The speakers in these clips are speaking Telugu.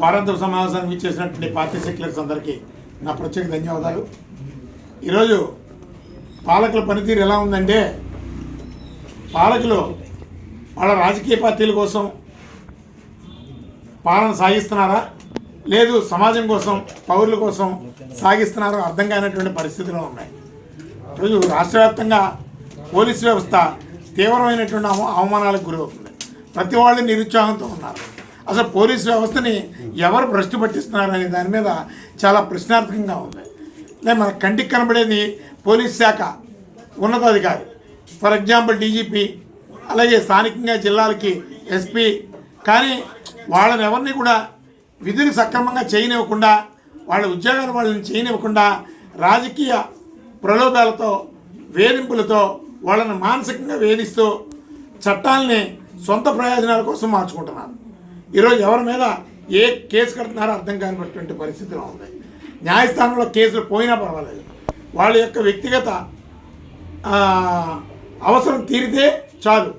వారాంతర సమావేశానికి ఇచ్చేసినటువంటి పార్టీ సెక్యులర్స్ అందరికీ నా ప్రత్యేక ధన్యవాదాలు. ఈరోజు పాలకుల పనితీరు ఎలా ఉందంటే, పాలకులు వాళ్ళ రాజకీయ పార్టీల కోసం పాలన సాగిస్తున్నారా, లేదు సమాజం కోసం పౌరుల కోసం సాగిస్తున్నారో అర్థం కానటువంటి పరిస్థితులు ఉన్నాయి. ఈరోజు రాష్ట్ర వ్యాప్తంగా పోలీసు వ్యవస్థ తీవ్రమైనటువంటి అవమానాలకు గురవుతుంది. ప్రతి వాళ్ళు నిరుత్సాహంతో ఉన్నారు. అసలు పోలీసు వ్యవస్థని ఎవరు భ్రష్టు పట్టిస్తున్నారు అనే దాని మీద చాలా ప్రశ్నార్థకంగా ఉంది. మన కంటికి కనబడేది పోలీస్ శాఖ ఉన్నతాధికారి, ఫర్ ఎగ్జాంపుల్ డీజీపీ, అలాగే స్థానికంగా జిల్లాలకి ఎస్పీ. కానీ వాళ్ళని ఎవరిని కూడా విధులు సక్రమంగా చేయనివ్వకుండా, వాళ్ళ ఉద్యోగాలు వాళ్ళని చేయనివ్వకుండా రాజకీయ ప్రలోభాలతో, వేధింపులతో వాళ్ళని మానసికంగా వేధిస్తూ చట్టాలని సొంత ప్రయోజనాల కోసం మార్చుకుంటున్నారు. ఈరోజు ఎవరి మీద ఏ కేసు కడుతున్నారో అర్థం కానిటువంటి పరిస్థితిలో ఉంది. న్యాయస్థానంలో కేసులు పోయినా పర్వాలేదు, వాళ్ళ యొక్క వ్యక్తిగత అవసరం తీరితే చాలు.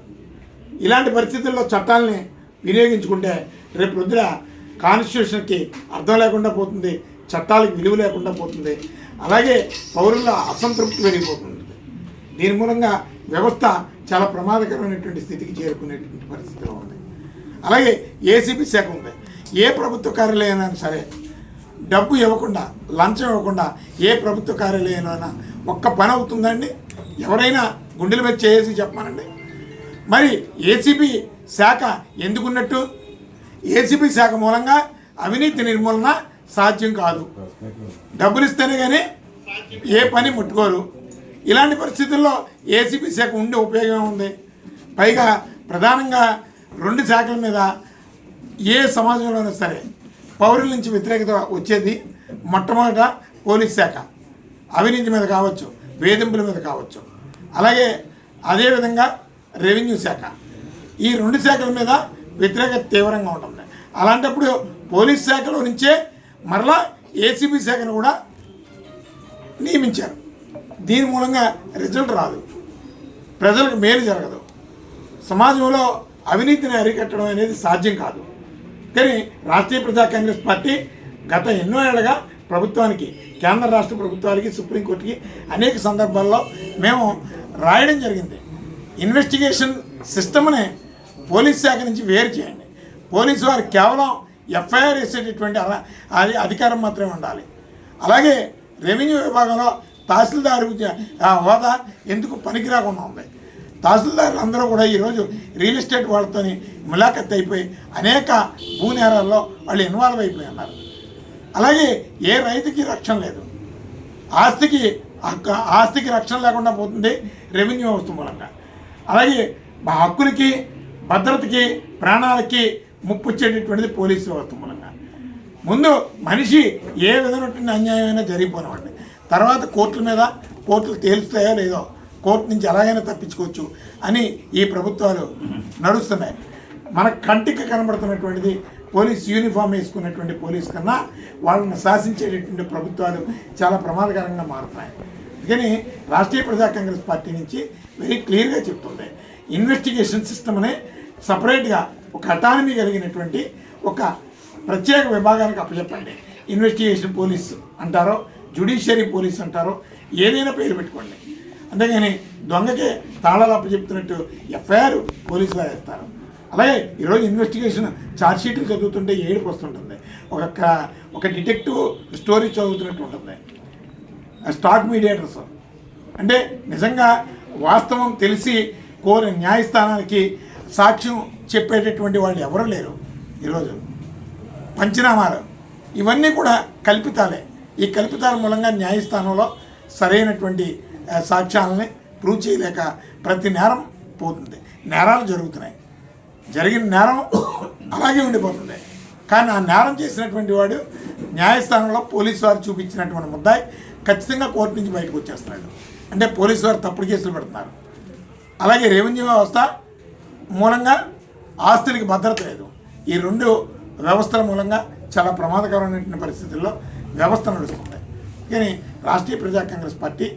ఇలాంటి పరిస్థితుల్లో చట్టాలని వినియోగించుకుంటే రేపు రుద్ర కాన్స్టిట్యూషన్కి అర్థం లేకుండా పోతుంది, చట్టాలకు విలువ లేకుండా పోతుంది, అలాగే పౌరుల అసంతృప్తి పెరిగిపోతుంది. దీని మూలంగా వ్యవస్థ చాలా ప్రమాదకరమైనటువంటి స్థితికి చేరుకునేటువంటి పరిస్థితిలో ఉంది. అలాగే ఏసీబీ శాఖ ఉంది. ఏ ప్రభుత్వ కార్యాలయం అయినా సరే డబ్బు ఇవ్వకుండా, లంచం ఇవ్వకుండా ఏ ప్రభుత్వ కార్యాలయంలోనైనా ఒక్క పని అవుతుందండి? ఎవరైనా గుండెల మీద చేసి చెప్పానండి. మరి ఏసీబీ శాఖ ఎందుకున్నట్టు? ఏసీబీ శాఖ మూలంగా అవినీతి నిర్మూలన సాధ్యం కాదు. డబ్బులు ఇస్తేనే కానీ ఏ పని ముట్టుకోరు. ఇలాంటి పరిస్థితుల్లో ఏసీబీ శాఖ ఉండే ఉపయోగం ఉంది. పైగా ప్రధానంగా రెండు శాఖల మీద ఏ సమాజంలోనూ సరే పౌరుల నుంచి వ్యతిరేకత వచ్చేది మొట్టమొదట పోలీస్ శాఖ, అవినీతి మీద కావచ్చు, వేధింపుల మీద కావచ్చు. అలాగే అదేవిధంగా రెవెన్యూ శాఖ. ఈ రెండు శాఖల మీద వ్యతిరేకత తీవ్రంగా ఉంటుంది. అలాంటప్పుడు పోలీస్ శాఖలో నుంచే మరలా ఏసీబీ శాఖను కూడా నియమించారు. దీని మూలంగా రిజల్ట్ రాదు, ప్రజలకు మేలు జరగదు, సమాజంలో అవినీతిని అరికట్టడం అనేది సాధ్యం కాదు. కానీ రాష్ట్రీయ ప్రజా కాంగ్రెస్ పార్టీ గత ఎన్నో ఏళ్ళగా ప్రభుత్వానికి, కేంద్ర రాష్ట్ర ప్రభుత్వాలకి, సుప్రీంకోర్టుకి అనేక సందర్భాల్లో మేము రాయడం జరిగింది. ఇన్వెస్టిగేషన్ సిస్టమ్ని పోలీస్ శాఖ నుంచి వేరు చేయండి. పోలీసు వారు కేవలం ఎఫ్ఐఆర్ వేసేటటువంటి అధికారం మాత్రమే ఉండాలి. అలాగే రెవెన్యూ విభాగంలో తహసీల్దారు హోదా ఎందుకు పనికిరాకుండా ఉంది. తహసీల్దారులు అందరూ కూడా ఈరోజు రియల్ ఎస్టేట్ వాళ్ళతో ములాఖత్ అయిపోయి అనేక భూ నేరాల్లో వాళ్ళు ఇన్వాల్వ్ అయిపోయి ఉన్నారు. అలాగే ఏ రైతుకి రక్షణ లేదు, ఆస్తికి రక్షణ లేకుండా పోతుంది రెవెన్యూ వ్యవస్థ మూలంగా. అలాగే హక్కులకి, భద్రతకి, ప్రాణాలకి ముప్పు వచ్చేటటువంటిది పోలీసు వ్యవస్థ మూలంగా. ముందు మనిషి ఏ విధమైనటువంటి అన్యాయమైనా జరిగిపోనివ్వండి, తర్వాత కోర్టులు తేలుస్తాయో లేదో, కోర్టు నుంచి ఎలాగైనా తప్పించుకోవచ్చు అని ఈ ప్రభుత్వాలు నడుస్తున్నాయి. మన కంటికి కనబడుతున్నటువంటిది పోలీస్ యూనిఫామ్ వేసుకున్నటువంటి పోలీస్ కన్నా వాళ్ళని శాసించేటటువంటి ప్రభుత్వాలు చాలా ప్రమాదకరంగా మారుతున్నాయి. అందుకని రాష్ట్రీయ ప్రజా కాంగ్రెస్ పార్టీ నుంచి వెరీ క్లియర్గా చెప్తుంది, ఇన్వెస్టిగేషన్ సిస్టమ్ని సపరేట్గా ఒక అటానమీ కలిగినటువంటి ఒక ప్రత్యేక విభాగానికి అప్పచెప్పండి. ఇన్వెస్టిగేషన్ పోలీస్ అంటారో, జ్యుడిషియరీ పోలీస్ అంటారో, ఏదైనా పేరు పెట్టుకోండి. అంతేగాని దొంగకే తాళాలు అప్పచెప్తున్నట్టు ఎఫ్ఐఆర్ పోలీసు వారు వేస్తారు. అలాగే ఈరోజు ఇన్వెస్టిగేషన్ ఛార్జ్షీట్లు చదువుతుంటే ఏడుపు వస్తుంటుంది. ఒక డిటెక్టివ్ స్టోరీ చదువుతున్నట్టు ఉంటుంది. స్టాక్ మీడియేటర్స్ అంటే నిజంగా వాస్తవం తెలిసి కోరి న్యాయస్థానానికి సాక్ష్యం చెప్పేటటువంటి వాళ్ళు ఎవరూ లేరు. ఈరోజు పంచనామాలు ఇవన్నీ కూడా కల్పితాలే. ఈ కల్పితాల మూలంగా న్యాయస్థానంలో సరైనటువంటి సాక్ష్యాలని ప్రూవ్ చేయలేక ప్రతి నేరం పోతుంది. నేరాలు జరుగుతున్నాయి, జరిగిన నేరం అలాగే ఉండిపోతుంది. కానీ ఆ నేరం చేసినటువంటి వాడు న్యాయస్థానంలో పోలీసు వారు చూపించినటువంటి ముద్దాయి ఖచ్చితంగా కోర్టు నుంచి బయటకు వచ్చేస్తున్నాడు. అంటే పోలీసు వారు తప్పుడు కేసులు పెడుతున్నారు. అలాగే రెవెన్యూ వ్యవస్థ మూలంగా ఆస్తులకి భద్రత లేదు. ఈ రెండు వ్యవస్థల మూలంగా చాలా ప్రమాదకరమైనటువంటి పరిస్థితుల్లో వ్యవస్థ నడుస్తుంది. కానీ రాష్ట్రీయ ప్రజా కాంగ్రెస్ పార్టీ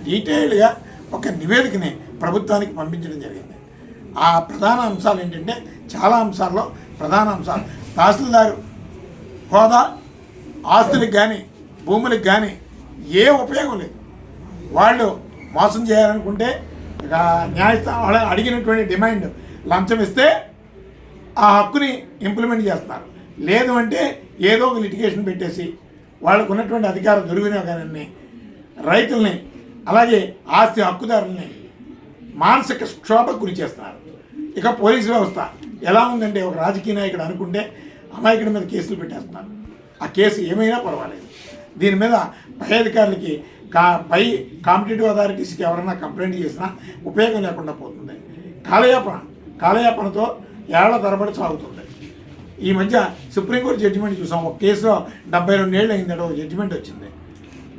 డీటెయిల్డ్గా ఒక నివేదికని ప్రభుత్వానికి పంపించడం జరిగింది. ఆ ప్రధాన అంశాలు ఏంటంటే, చాలా అంశాల్లో ప్రధాన అంశాలు తహసీల్దారు హోదా, ఆస్తులకు కానీ భూములకు కానీ ఏ ఉపయోగం లేదు. వాళ్ళు మోసం చేయాలనుకుంటే న్యాయస్థానం వాళ్ళు అడిగినటువంటి డిమాండ్ లంచం ఇస్తే ఆ హక్కుని ఇంప్లిమెంట్ చేస్తున్నారు. లేదు అంటే ఏదో ఒక లిటిగేషన్ పెట్టేసి వాళ్ళకు ఉన్నటువంటి అధికార దుర్వినియోగాన్ని రైతుల్ని అలాగే ఆస్తి హక్కుదారుల్ని మానసిక క్షోభకు గురి చేస్తున్నారు. ఇక పోలీసు వ్యవస్థ ఎలా ఉందంటే ఒక రాజకీయ నాయకుడు అనుకుంటే అమాయకుడి మీద కేసులు పెట్టేస్తున్నారు. ఆ కేసు ఏమైనా పర్వాలేదు. దీని మీద పై అధికారులకి పై కాంపిటేటివ్ అథారిటీస్కి ఎవరైనా కంప్లైంట్ చేసినా ఉపయోగం లేకుండా పోతుంది. కాలయాపనతో ఏళ్ల తరబడి సాగుతుంది. ఈ మధ్య సుప్రీంకోర్టు జడ్జిమెంట్ చూసాం. ఒక కేసులో 72 ఏళ్ళు అయిందట. ఒక జడ్జిమెంట్ వచ్చింది.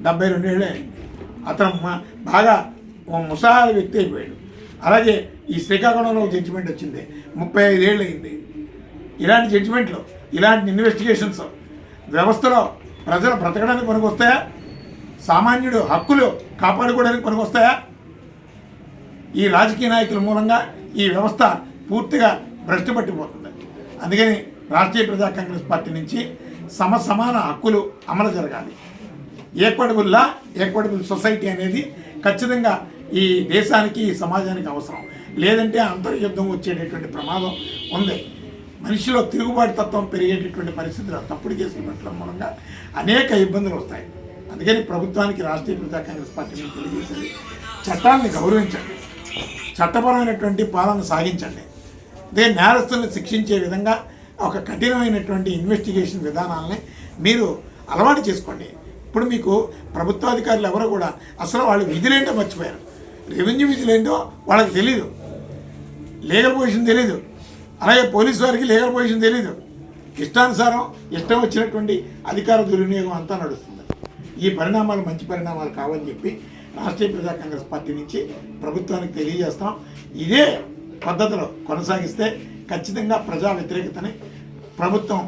72 ఏళ్ళే అయింది. అతను బాగా ముసాహార వ్యక్తి అయిపోయాడు. అలాగే ఈ శ్రీకాకుళంలో ఒక జడ్జిమెంట్ వచ్చింది. 35 ఏళ్ళు అయింది. ఇలాంటి జడ్జిమెంట్లు, ఇలాంటి ఇన్వెస్టిగేషన్స్ వ్యవస్థలో ప్రజలు బ్రతకడానికి పనికొస్తాయా? సామాన్యుడు హక్కులు కాపాడుకోవడానికి పనికొస్తాయా? ఈ రాజకీయ నాయకుల మూలంగా ఈ వ్యవస్థ పూర్తిగా భ్రష్టు పట్టిపోతుంది. అందుకని రాష్ట్రీయ ప్రజా కాంగ్రెస్ పార్టీ నుంచి సమాన హక్కులు అమలు జరగాలి. ఈక్వటబుల్ సొసైటీ అనేది ఖచ్చితంగా ఈ దేశానికి ఈ సమాజానికి అవసరం. లేదంటే అంతర్యుద్ధం వచ్చేటటువంటి ప్రమాదం ఉంది. మనిషిలో తిరుగుబాటు తత్వం పెరిగేటటువంటి పరిస్థితులు తప్పుడు కేసులు పెట్టడం మూలంగా అనేక ఇబ్బందులు వస్తాయి. అందుకని ప్రభుత్వానికి రాష్ట్రీయ ప్రజా కాంగ్రెస్ పార్టీ నుంచి తెలియజేసేది చట్టాలను గౌరవించండి, చట్టపరమైనటువంటి పాలన సాగించండి. అదే నేరస్తులను శిక్షించే విధంగా ఒక కఠినమైనటువంటి ఇన్వెస్టిగేషన్ విధానాలని మీరు అలవాటు చేసుకోండి. ఇప్పుడు మీకు ప్రభుత్వాధికారులు ఎవరో కూడా అసలు వాళ్ళు విధులేంటో మర్చిపోయారు. రెవెన్యూ విధులేంటో వాళ్ళకి తెలీదు, లీగల్ పొజిషన్ తెలీదు. అలాగే పోలీసు వారికి లీగల్ పొజిషన్ తెలీదు. ఇష్టానుసారం ఇష్టం వచ్చినటువంటి అధికార దుర్వినియోగం అంతా నడుస్తుంది. ఈ పరిణామాలు మంచి పరిణామాలు కావాలని చెప్పి రాష్ట్రీయ ప్రజా కాంగ్రెస్ పార్టీ నుంచి ప్రభుత్వానికి తెలియజేస్తాం. ఇదే పద్ధతిలో కొనసాగిస్తే ఖచ్చితంగా ప్రజా వ్యతిరేకతని ప్రభుత్వం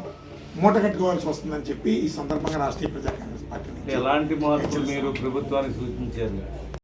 మూట కట్టుకోవాల్సి వస్తుందని చెప్పి ఈ సందర్భంగా రాష్ట్రీయ ప్రజా కాంగ్రెస్ పార్టీ ఎలాంటి మార్పులు మీరు ప్రభుత్వానికి సూచించారు?